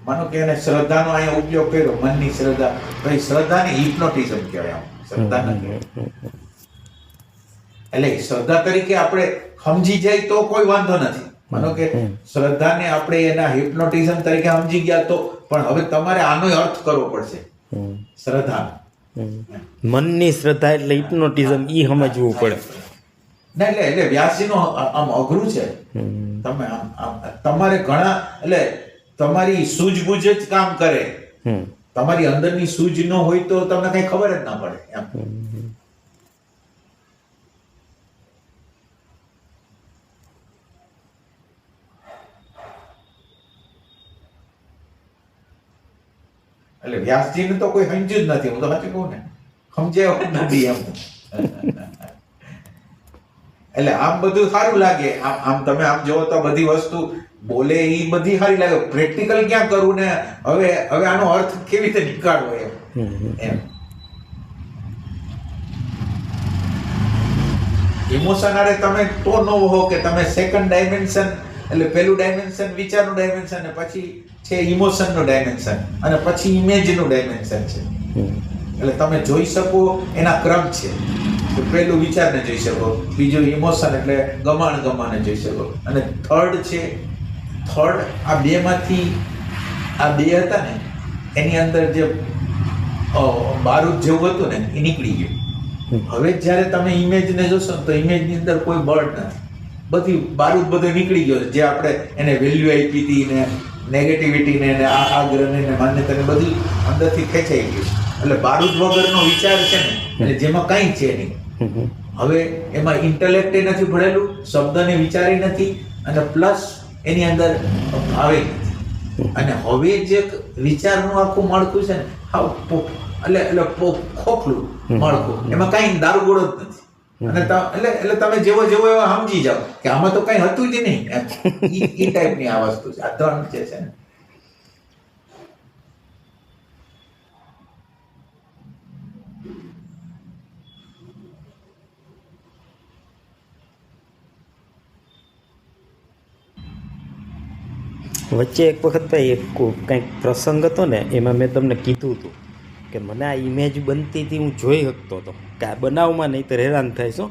માનો કે એને શ્રદ્ધાનો અહીંયા ઉપયોગ કર્યો, મનની શ્રદ્ધા, તો એ શ્રદ્ધાને હિપ્નોટિઝમ કહેવાય. આમ શ્રદ્ધા નથી, એટલે શ્રદ્ધા તરીકે આપણે સમજી જાય તો કોઈ વાંધો નથી. માનો કે શ્રદ્ધાને આપણે એના હિપ્નોટિઝમ તરીકે સમજી ગયા તો, પણ હવે તમારે આનો અર્થ કરવો પડશે. શ્રદ્ધા મનની શ્રદ્ધા એટલે હિપ્નોટિઝમ ઈ સમજવું પડે. ના એટલે વ્યાસજીનો આમ અઘરું છે. તમે આમ તમારે ઘણા, એટલે તમારી સૂઝબૂઝ જ કામ કરે. તમારી અંદરની સૂઝ ન હોય તો તમને કઈ ખબર જ ના પડે એમ. એટલે વ્યાસજીને તો કોઈ સમજ્યું જ નથી. હું તો સાચું કહું ને, સમજાય જ નથી એમ. એટલે આમ બધું સારું લાગે, આમ તમે આમ જોવો તો બધી વસ્તુ બોલે એ બધી સારી લાગે. પ્રેક્ટિકલ ક્યાં કરવું ને હવે આનો અર્થ કેવી રીતે નીકાળવો એમ. ઇમોશન આરે તમે તો ન હો કે તમે સેકન્ડ ડાયમેન્શન, એટલે પેલું ડાયમેન્શન વિચારનું ડાયમેન્શન, ને પછી છે ઇમોશનનું ડાયમેન્શન, અને પછી ઇમેજનું ડાયમેન્શન છે. એટલે તમે જોઈ શકો એના ક્રમ છે. તો પેલું વિચારને જોઈ શકો, બીજું ઇમોશન એટલે ગમાણને જોઈ શકો, અને થર્ડ છે, થર્ડ આ બેમાંથી, આ બે હતા ને એની અંદર જે બારૂદ જેવું હતું ને એ નીકળી ગયું. હવે જ્યારે તમે ઇમેજને જોશો તો ઇમેજની અંદર કોઈ બળ નથી, બધી બારૂદ બધો નીકળી ગયો. જે આપણે એને વેલ્યુ આપી હતી ને નેગેટિવિટીને ને આગ્રહને ને માન્યતાને બધી અંદરથી ખેંચાઈ ગયું. એટલે બારૂદ વગરનો વિચાર છે ને, એટલે જેમાં કંઈ છે નહીં. હવે એમાં ઇન્ટેલેક્ટ નથી ભળેલું, શબ્દને વિચારી નથી, અને પ્લસ એની અંદર ભાવે નથી. અને હવે જે વિચારનું આખું માળખું છે ને, એટલે ખોખલું માળખું, એમાં કઈ દારૂગોળો જ નથી. અને એટલે તમે જેવો એવા સમજી જાઓ કે આમાં તો કઈ હતું જ નહીં. એ ટાઈપની આ વસ્તુ છે, આ ધર્મ જે છે ને. વચ્ચે એક વખત ભાઈ એક કંઈક પ્રસંગ હતો ને, એમાં મેં તમને કીધું હતું કે મને આ ઇમેજ બનતી હતી, હું જોઈ શકતો હતો કે આ બનાવમાં નહીં તો હેરાન થાય છો,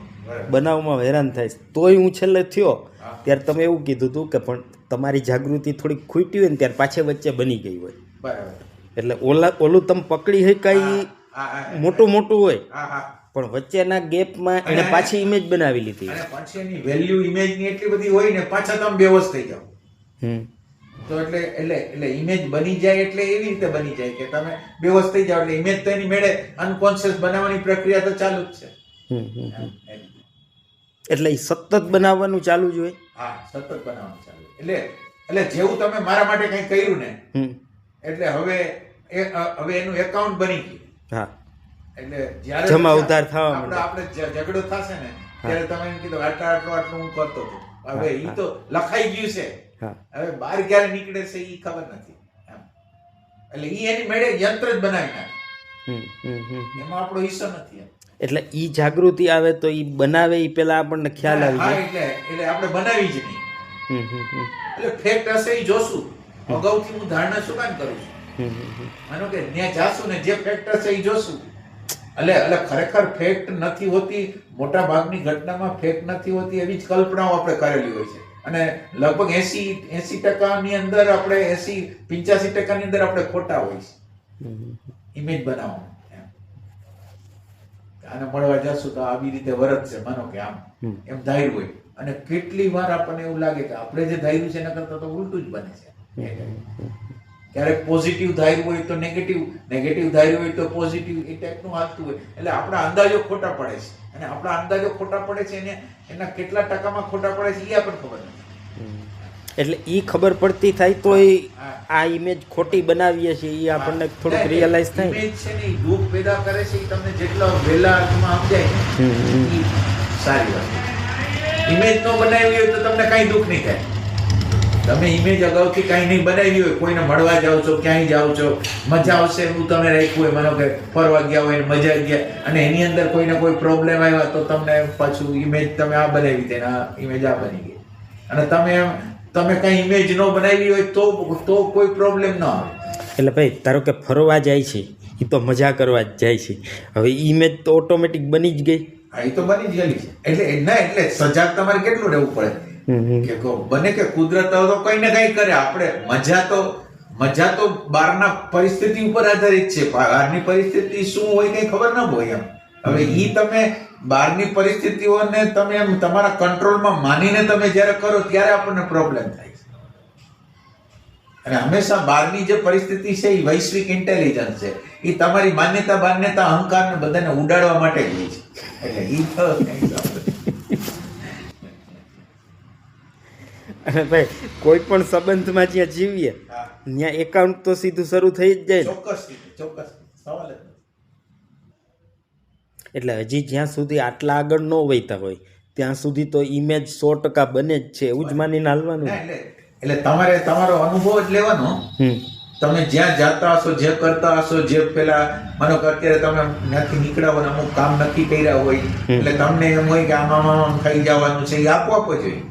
બનાવમાં હેરાન થાય. તોય હું છેલ્લે થયો ત્યારે તમે એવું કીધું હતું કે પણ તમારી જાગૃતિ થોડીક ખૂટી હોય ને ત્યારે પાછે વચ્ચે બની ગઈ હોય. એટલે ઓલું તમે પકડી શકાય મોટું હોય, પણ વચ્ચેના ગેપમાં એને પાછી ઇમેજ બનાવી લીધી. પછી એની વેલ્યુ ઇમેજની એટલી બધી હોય ને, પાછા તમે બેવસ થઈ જાઓ. તો એટલે ઇમેજ બની જાય એટલે એવી રીતે બની જાય કે તમે બેવસ થઈ જાઓ. એટલે ઇમેજ તો એની મેળે અનકોન્શિયસ બનાવવાની પ્રક્રિયા તો ચાલુ જ છે. એટલે સતત બનાવવાનું ચાલુ જ હોય. હા, સતત બનાવવાનું ચાલુ. એટલે જેવું તમે મારા માટે કંઈ કર્યું ને, એટલે હવે એનું એકાઉન્ટ બની ગયું. હા, એટલે જ્યારે જમા ઉધાર થવા આપણે ઝઘડો થશે ને ત્યારે તમે એમ કીધું આટલું હું કરતો હતો. હવે એ તો લખાઈ ગયું છે. હવે બહાર ક્યારે નીકળે છે એ ખબર નથી. એટલે ઈ એની મેળે યંત્ર જ બનાવી નાખે, એમાં આપણો હિસ્સો નથી. એટલે ઈ જાગૃતિ આવે તો ઈ બનાવે ઈ પેલા આપણને ખ્યાલ આવી જાય. એટલે આપણે બનાવી જ નહીં. એટલે ફેક્ટ હશે એ જોશું. અગાઉથી હું ધારણા શું કામ કરું છું? માનો કે ત્યાં જાશું ને જે ફેક્ટ હશે એ જોશું. એટલે ખરેખર ફેક્ટ નથી હોતી. મોટા ભાગની ઘટનામાં ફેક્ટ નથી હોતી, એવી જ કલ્પનાઓ આપણે કરેલી હોય છે. અને લગભગ 80% અંદર આપણે 85% અંદર આપણે ખોટા હોય છે ઇમેજ બનાવવામાં. આને મળવા જશું તો આવી રીતે વરત છે, માનો કે આમ એમ ધાર્યું હોય, અને કેટલી વાર આપણને એવું લાગે કે આપણે જે ધાર્યું છે એના કરતા તો ઉલટું જ બને છે. ક્યારેક પોઝિટિવ ધાર્યું હોય તો નેગેટિવ ધાર્યું હોય તો પોઝિટિવ, એ ટાઈપનું હાલતું હોય. એટલે આપણા અંદાજો ખોટા પડે છે, અને આપણા અંદાજો ખોટા પડે છે એને એના કેટલા ટકામાં ખોટા પડે છે એ આપણને ખબર નથી. એટલે ઈ ખબર પડતી થાય તો આ ઇમેજ ખોટી બનાવીએ છીએ એ આપણને થોડુંક રિયલાઇઝ થાય. ઇમેજ છે ને દુઃખ પેદા કરે છે, એ તમને જેટલો વહેલા અર્થમાં સમજાય ને સારી વાત. ઇમેજ ન બનાવી હોય તો તમને કાંઈ દુઃખ નહીં થાય. તમે ઇમેજ અગાઉથી કાંઈ નહીં બનાવી હોય, કોઈને મળવા જાઓ છો, ક્યાંય જાઓ છો, મજા આવશે એવું તમે રાખ્યું હોય, માનો કે ફરવા ગયા હોય મજા ગયા, અને એની અંદર કોઈને કોઈ પ્રોબ્લેમ આવ્યા તો તમને પાછું ઇમેજ તમે આ બનાવી દે, આ ઇમેજ આ બની ગઈ. અને તમે તમે કઈ ઇમેજ ન બનાવી હોય તો કોઈ પ્રોબ્લેમ ન આવે. એટલે ભાઈ ધારો કે ફરવા જાય છે એ તો મજા કરવા જ જાય છે, હવે ઇમેજ તો ઓટોમેટિક બની જ ગઈ. હા, એ તો બની જ ગયેલી છે. એટલે સજાગ તમારે કેટલું રહેવું પડે કે બને કે કુદરત તો કઈ ને કઈ કરે. આપણે મજા તો બહારના પરિસ્થિતિ ઉપર આધારિત છે. બહારની પરિસ્થિતિ શું હોય કઈ ખબર ન હોય એમ. હવે ઈ તમે બહારની પરિસ્થિતિઓને તમે એમ તમારા કંટ્રોલમાં માનીને તમે જ્યારે કરો ત્યારે આપણને પ્રોબ્લેમ થાય છે. અને હંમેશા બહારની જે પરિસ્થિતિ છે એ વૈશ્વિક ઇન્ટેલિજન્સ છે. એ તમારી માન્યતા અહંકારને બધાને ઉડાડવા માટે જ હોય છે. એટલે ઈ તો અને ભાઈ કોઈ પણ સંબંધમાં જ્યાં જીવીએ ત્યાં એકાઉન્ટ તો સીધું શરૂ થઈ જ જાય ને. ચોક્કસ સવાલ જ નથી. એટલે હજી જ્યાં સુધી આટલા આગળ ન વહીતા હોય ત્યાં સુધી તો ઇમેજ 100% બને જ છે એવું જ માનીને હાલવાનું. એટલે તમારે તમારો અનુભવ જ લેવાનો. તમે જ્યાં જાતા હશો, જે કરતા હશો, જે પેલા માનો કે અત્યારે તમે ત્યાંથી નીકળ્યા હોય, અમુક કામ નક્કી કર્યા હોય, એટલે તમને એમ હોય કે આમાં થઈ જવાનું છે, એ આપો જોઈએ.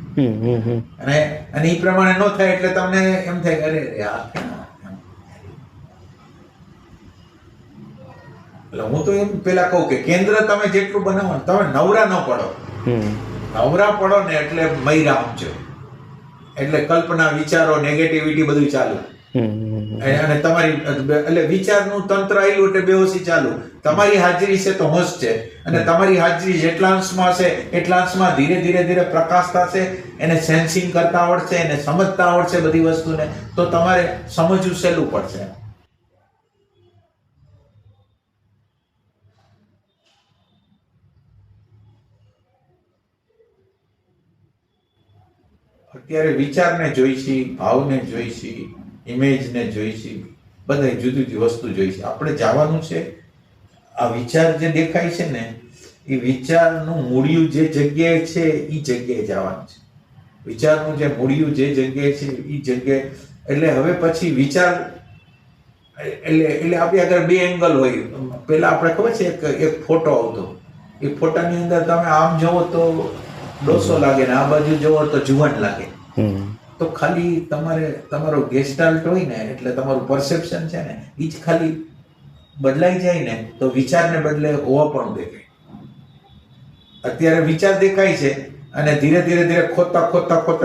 અને એ પ્રમાણે ન થાય એટલે તમને એમ થાય કે અરે યાર. એટલે હું તો એમ પેલા કહું કે કેન્દ્ર તમે જેટલું બનાવો ને તમે નવરા ન પડો. નવરા પડો ને એટલે મૈરા સમજો. એટલે કલ્પના, વિચારો, નેગેટિવિટી બધું ચાલુ. અને તમારી એટલે વિચારનું તંત્ર આવેલું એટલે બેહોશી ચાલુ. તમારી હાજરી છે તો હોશ છે, અને તમારી હાજરી જેટલા અંશમાં હશે એટલા અંશમાં ધીરે ધીરે પ્રકાશ થશે. એને સેન્સિંગ કરતા આવડશે, એને સમજતા આવડશે બધી વસ્તુને, તો તમારે સમજવું સહેલું પડશે. અત્યારે વિચારને જોઈશી, ભાવને જોઈશી, ઇમેજને જોઈશી, બધા જુદી જુદી વસ્તુ જોઈશી. આપણે જવાનું છે આ વિચાર જે દેખાય છે ને એ વિચારનું મૂળિયું જે જગ્યાએ છે એ જગ્યાએ જવાનું છે. વિચારનું જે મૂળિયું જે જગ્યાએ છે એ જગ્યાએ. એટલે હવે પછી વિચાર એટલે આપણી આગળ બે એંગલ હોય. પેલા આપણે ખબર છે એક ફોટો આવતો, એ ફોટાની અંદર તમે આમ જોવો તો ડોસો લાગે ને આ બાજુ જોવો તો જુવાન લાગે. તો ખાલી તમારો ગેસ્ટાલ્ટ હોય ને, એટલે તમારું પરસેપ્શન છે ને એ જ ખાલી બદલાઈ જાય ને તો વિચારને બદલે હોવા પણ દેખાય. અત્યારે વિચાર દેખાય છે અને ધીરે ધીરે ખોદતા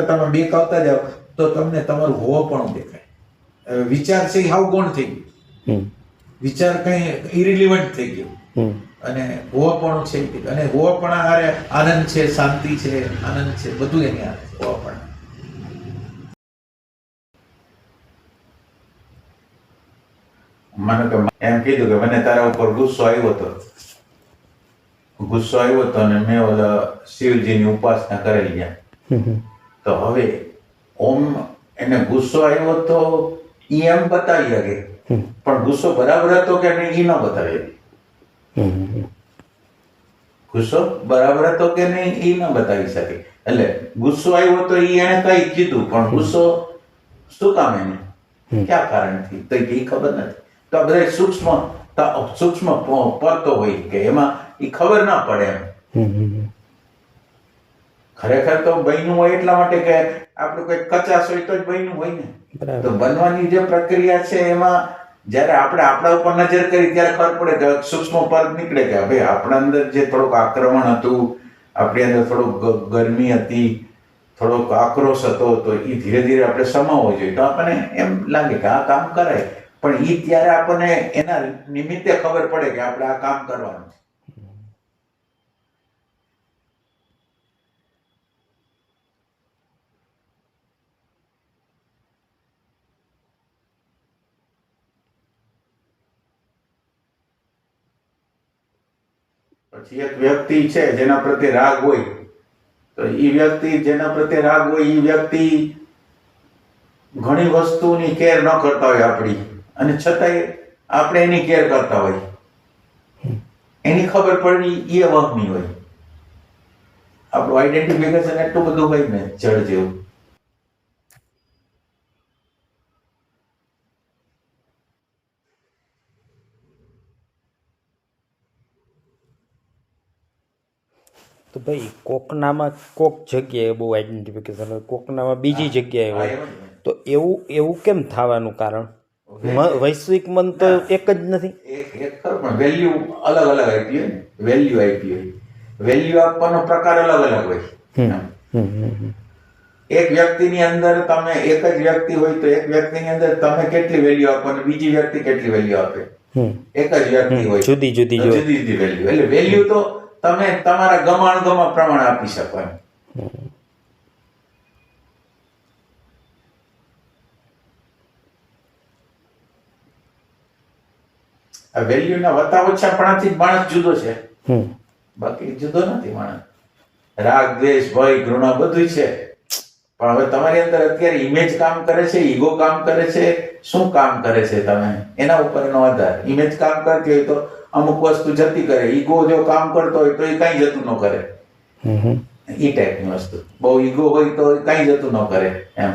તમે બેક આવતા જાઓ તો તમને તમારું હોવા પણ દેખાય. વિચાર છે એ હાવ ગૌણ થઈ ગયું. વિચાર કઈ ઇરિલિવન્ટ થઈ ગયો. અને હોવાપણું છે, અને હોવાપણા હારે આનંદ છે, શાંતિ છે, આનંદ છે, બધું એની હારે હોવાપણા. મને તો એમ કીધું કે મને તારા ઉપર ગુસ્સો આવ્યો હતો અને મેં ઓલા શિવજીની ઉપાસના કરેલી ગયા. તો હવે ઓમ એને ગુસ્સો આવ્યો તો ઈ એમ બતાવી શકે, પણ ગુસ્સો બરાબર હતો કે નહીં ઈ ન બતાવી શકે. ગુસ્સો બરાબર હતો કે નહીં ઈ ન બતાવી શકે. એટલે ગુસ્સો આવ્યો તો ઈ એને કઈ કીધું, પણ ગુસ્સો શું કામ એને, ક્યાં કારણથી તો ઈ ખબર નથી. તો આ બધા સૂક્ષ્મ પરતો હોય કે એમાં ઈ ખબર ના પડે એમ. ખરેખર તો બન્યું હોય એટલા માટે કે આપણું કઈ કચાશ હોય તો જ બન્યું હોય ને. તો બનવાની જે પ્રક્રિયા છે એમાં જ્યારે આપણે આપણા ઉપર નજર કરી ત્યારે ખબર પડે કે સૂક્ષ્મ પર નીકળે કે ભાઈ આપણા અંદર જે થોડુંક આક્રમણ હતું, આપણી અંદર થોડુંક ગરમી હતી, થોડોક આક્રોશ હતો, તો એ ધીરે ધીરે આપણે સમાવવો જોઈએ. તો આપણને એમ લાગે કે આ કામ કરાય, પણ એ ત્યારે આપણને એના નિમિત્તે ખબર પડે કે આપણે આ કામ કરવાનું છે. પછી એક વ્યક્તિ છે જેના પ્રત્યે રાગ હોય, તો એ વ્યક્તિ જેના પ્રત્યે રાગ હોય એ વ્યક્તિ ઘણી વસ્તુની કેર ન કરતા હોય આપણી, અને છતાંય આપણે એની કેર કરતા હોય. એની ખબર પડવી એ વહમી હોય. આપણું આઈડેન્ટિફિકેશન એટલું બધું હોય ને જળ જેવું. તો ભાઈ કોકનામાં કોક જગ્યાએ બહુ આઈડેન્ટિફિકેશન હોય, કોકનામાં બીજી જગ્યાએ હા, હોય, એમ જ હોય. તો એવું કેમ થવાનું કારણ? વૈશ્વિક મન તો એક જ નથી. એક ખરું પણ વેલ્યુ અલગ અલગ આપી હોય ને, વેલ્યુ આપી હોય, વેલ્યુ આપવાનો પ્રકાર અલગ અલગ હોય. એમ. એક વ્યક્તિની અંદર તમે એક જ વ્યક્તિ હોય તો એક વ્યક્તિની અંદર તમે કેટલી વેલ્યુ આપો અને બીજી વ્યક્તિ કેટલી વેલ્યુ આપે. એક જ વ્યક્તિ હોય જુદી જુદી તો જુદી જુદી વેલ્યુ. એટલે વેલ્યુ તો તમે તમારા ગમા પ્રમાણે આપી શકો એમ. આ વેલ્યુના વત્તા ઓછાપણાથી જ માણસ જુદો છે, બાકી જુદો નથી માણસ. રાગ દ્વેષ ભય ઘૃણા બધું છે, પણ હવે તમારી અંદર અત્યારે ઇમેજ કામ કરે છે, ઈગો કામ કરે છે, શું કામ કરે છે તમે એના ઉપરનો આધાર. ઇમેજ કામ કરતી હોય તો અમુક વસ્તુ જતી કરે, ઈગો જો કામ કરતો હોય તો એ કઈ જતું ન કરે. ઈ ટાઈપની વસ્તુ. બહુ ઈગો હોય તો કઈ જતું ન કરે એમ.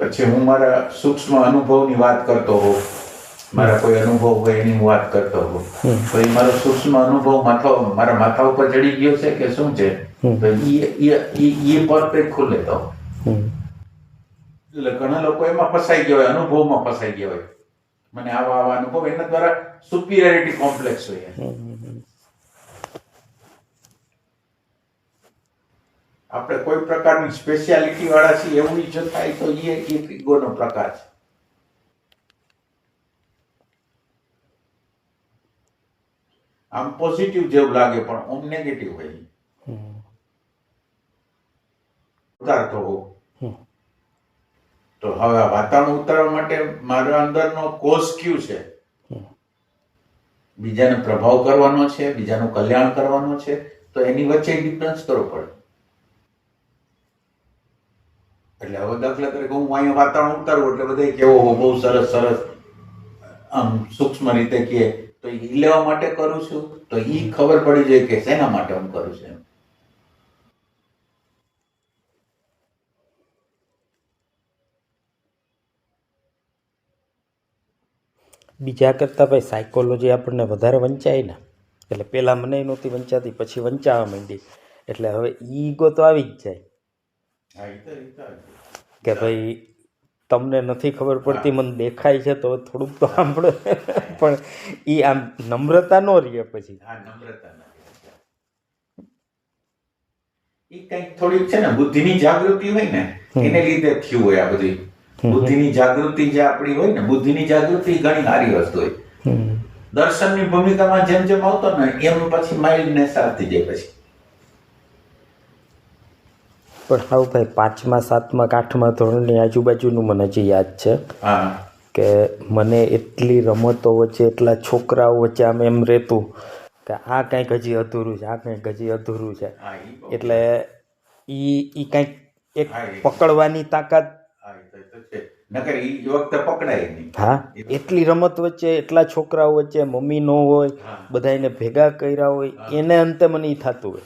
પછી હું મારા સૂક્ષ્મ અનુભવની વાત કરતો હોઉં, મારા કોઈ અનુભવ હોય એની હું વાત કરતો હોઉં, તો એ મારો સૂક્ષ્મ અનુભવ મારા માથા ઉપર ચડી ગયો છે કે શું છે, તો એ પરફેક્ટ ખુલે તો. એટલે ઘણા લોકો એમાં ફસાઈ ગયા હોય, અનુભવમાં ફસાઈ ગયા હોય. મને આવા અનુભવ, એના દ્વારા સુપિરિયરિટી કોમ્પ્લેક્સ હોય. આપણે કોઈ પ્રકારની સ્પેશિયાલિટી વાળા છીએ એવું જો થાય તો એ એક ઈગોનો પ્રકાર છે. આમ પોઝિટિવ જેવું લાગે પણ ઓમ નેગેટિવ હોય. ઉતાર થવો. તો હવે આ વાતાવરણ ઉતારવા માટે મારા અંદરનો કોઝ ક્યુ છે, બીજાને પ્રભાવ કરવાનો છે, બીજાનું કલ્યાણ કરવાનો છે, તો એની વચ્ચે ડિફરન્સ કરવો પડે. એટલે હવે દાખલા તરીકે હું અહીંયા વાતાવરણ ઉતારું એટલે બધા કેવો બહુ સરસ સરસ આમ સૂક્ષ્મ રીતે કહે, તો એ લેવા માટે કરું છું, તો એ ખબર પડી જાય કે શેના માટે હું કરું છું. બીજા કરતાં ભાઈ સાયકોલોજી આપણને વધારે વંચાય ને, એટલે પહેલાં મને નહોતી વંચાતી, પછી વંચાવા માંડી, એટલે હવે ઈગો તો આવી જ જાય કે ભાઈ તમને નથી ખબર પડતી, મને દેખાય છે તો થોડુંક તો સાંભળો. પણ એ આમ નમ્રતા ન રહે પછી. એ કંઈક થોડીક છે ને બુદ્ધિની જાગૃતિ હોય ને એને લીધે થયું હોય આ બધી. બુદ્ધિની જાગૃતિ જે આપણી હોય ને, બુદ્ધિની જાગૃતિ ઘણી સારી વસ્તુ હોય. દર્શનની ભૂમિકામાં જેમ જેમ આવતો ને એમ પછી માઇલ્ડનેસ આવતી જાય પછી. પણ હા ભાઈ 5મા 7મા 8મા ધોરણની આજુબાજુનું મને હજી યાદ છે કે મને એટલી રમતો વચ્ચે, એટલા છોકરાઓ વચ્ચે આમ એમ રહેતું કે આ કંઈક હજી અધૂરું છે, આ કંઈક હજી અધૂરું છે. એટલે એ કંઈક એક પકડવાની તાકાત. હા, એટલી રમત વચ્ચે, એટલા છોકરાઓ વચ્ચે, મમ્મી ન હોય, બધાને ભેગા કર્યા હોય, એને અંતે મને એ થતું હોય.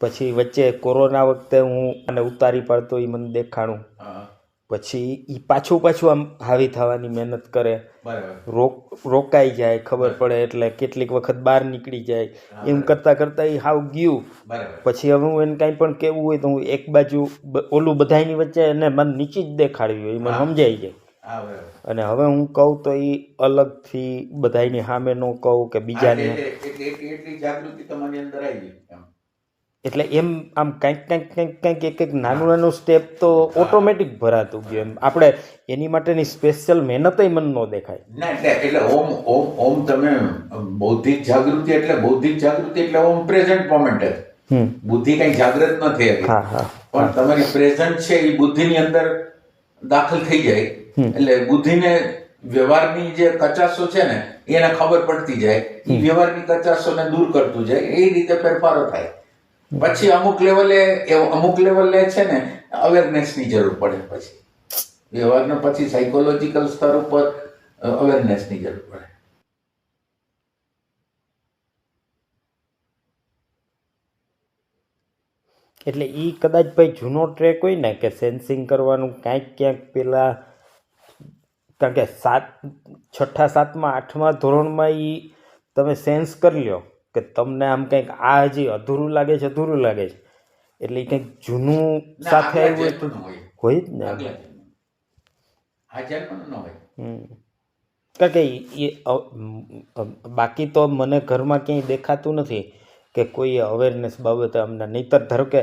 પછી વચ્ચે કોરોના વખતે હું આને ઉતારી પાડતો, એ મને દેખાણું. પછી એ પાછું આમ હાવી થવાની મહેનત કરે, રોકાઈ જાય, ખબર પડે એટલે કેટલીક વખત બહાર નીકળી જાય, એમ કરતાં કરતાં એ હાવ ગયું. પછી હવે હું એને કાંઈ પણ કહેવું હોય તો હું એક બાજુ ઓલું બધાની વચ્ચે એને મને નીચી જ દેખાડવી હોય, મને સમજાઈ જાય. અને હવે હું કહું તો એ અલગથી બધાની સામે ન કહું કે બીજાને. જાગૃતિ તમારી અંદર આવી ગઈ. એટલે એમ આમ કંઈક એક નાનું સ્ટેપ તો ઓટોમેટિક ભરાતું ગયું. એમ આપણે એની માટેની સ્પેશિયલ મહેનત મને ન દેખાય. ના એટલે ઓમ તમે બૌદ્ધિક જાગૃતિ એટલે ઓમ પ્રેઝન્ટ મોમેન્ટ જ. બુદ્ધિ કઈ જાગૃત ન થઈ હતી, પણ તમારી પ્રેઝન્ટ છે એ બુદ્ધિની અંદર દાખલ થઈ જાય એટલે બુદ્ધિને વ્યવહારની જે કચાસો છે ને એને ખબર પડતી જાય, એ વ્યવહારની કચાસોને દૂર કરતું જાય, એ રીતે ફેરફારો થાય. પછી અમુક લેવલે છે ને અવેરનેસની જરૂર પડે. પછી વ્યવહારના પછી સાયકોલોજીકલ સ્તર ઉપર અવેરનેસની જરૂર પડે. એટલે એ કદાચ ભાઈ જૂનો ટ્રેક હોય ને કે સેન્સિંગ કરવાનું, ક્યાંક પેલા કારણ કે છઠ્ઠા સાતમા આઠમા ધોરણમાં એ તમે સેન્સ કરી લ્યો કે તમને આમ કંઈક આ હજી અધૂરું લાગે છે એટલે એ કંઈક જૂનું સાથે આવ્યું હોય તો હોય જ ને. કારણ કે બાકી તો મને ઘરમાં ક્યાંય દેખાતું નથી કે કોઈ અવેરનેસ બાબતે અમને. નહીંતર ધારો કે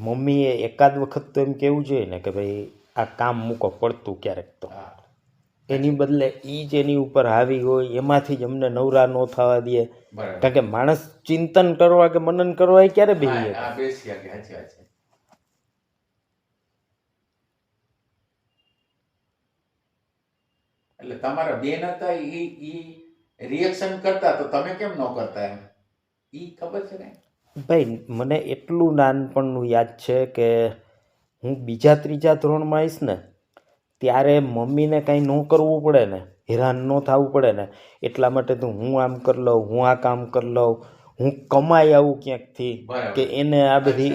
મમ્મીએ એકાદ વખત તો એમ કહેવું જોઈએ ને કે ભાઈ આ કામ મૂકો પડતું ક્યારેક તો. એની બદલે એ જ એની ઉપર હાવી હોય એમાંથી જ અમને નવરા ન થવા દે. કારણ કે માણસ ચિંતન કરવા કે મનન કરવા એ ક્યારે બેસી એટલે તમારા બેન હતા ઈ રિએક્શન કરતા તો તમે કેમ ન કરતા એમ ઈ ખબર છે ને ભાઈ. મને એટલું નાનપણનું યાદ છે કે હું બીજા ત્રીજા ધોરણમાં આવીશ ને ત્યારે મમ્મીને કાંઈ ન કરવું પડે ને, હેરાન ન થવું પડે ને, એટલા માટે તો હું આમ કરી લઉં, હું આ કામ કરી લઉં, હું કમાઈ આવું ક્યાંકથી કે એને આ બધી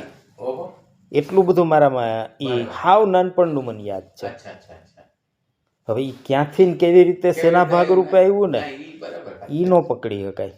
એટલું બધું મારામાં એ હાવ નાનપણનું મને યાદ છે. હવે એ ક્યાંથી ને કેવી રીતે શેના ભાગરૂપે આવ્યું ને એ ન પકડી શકાય.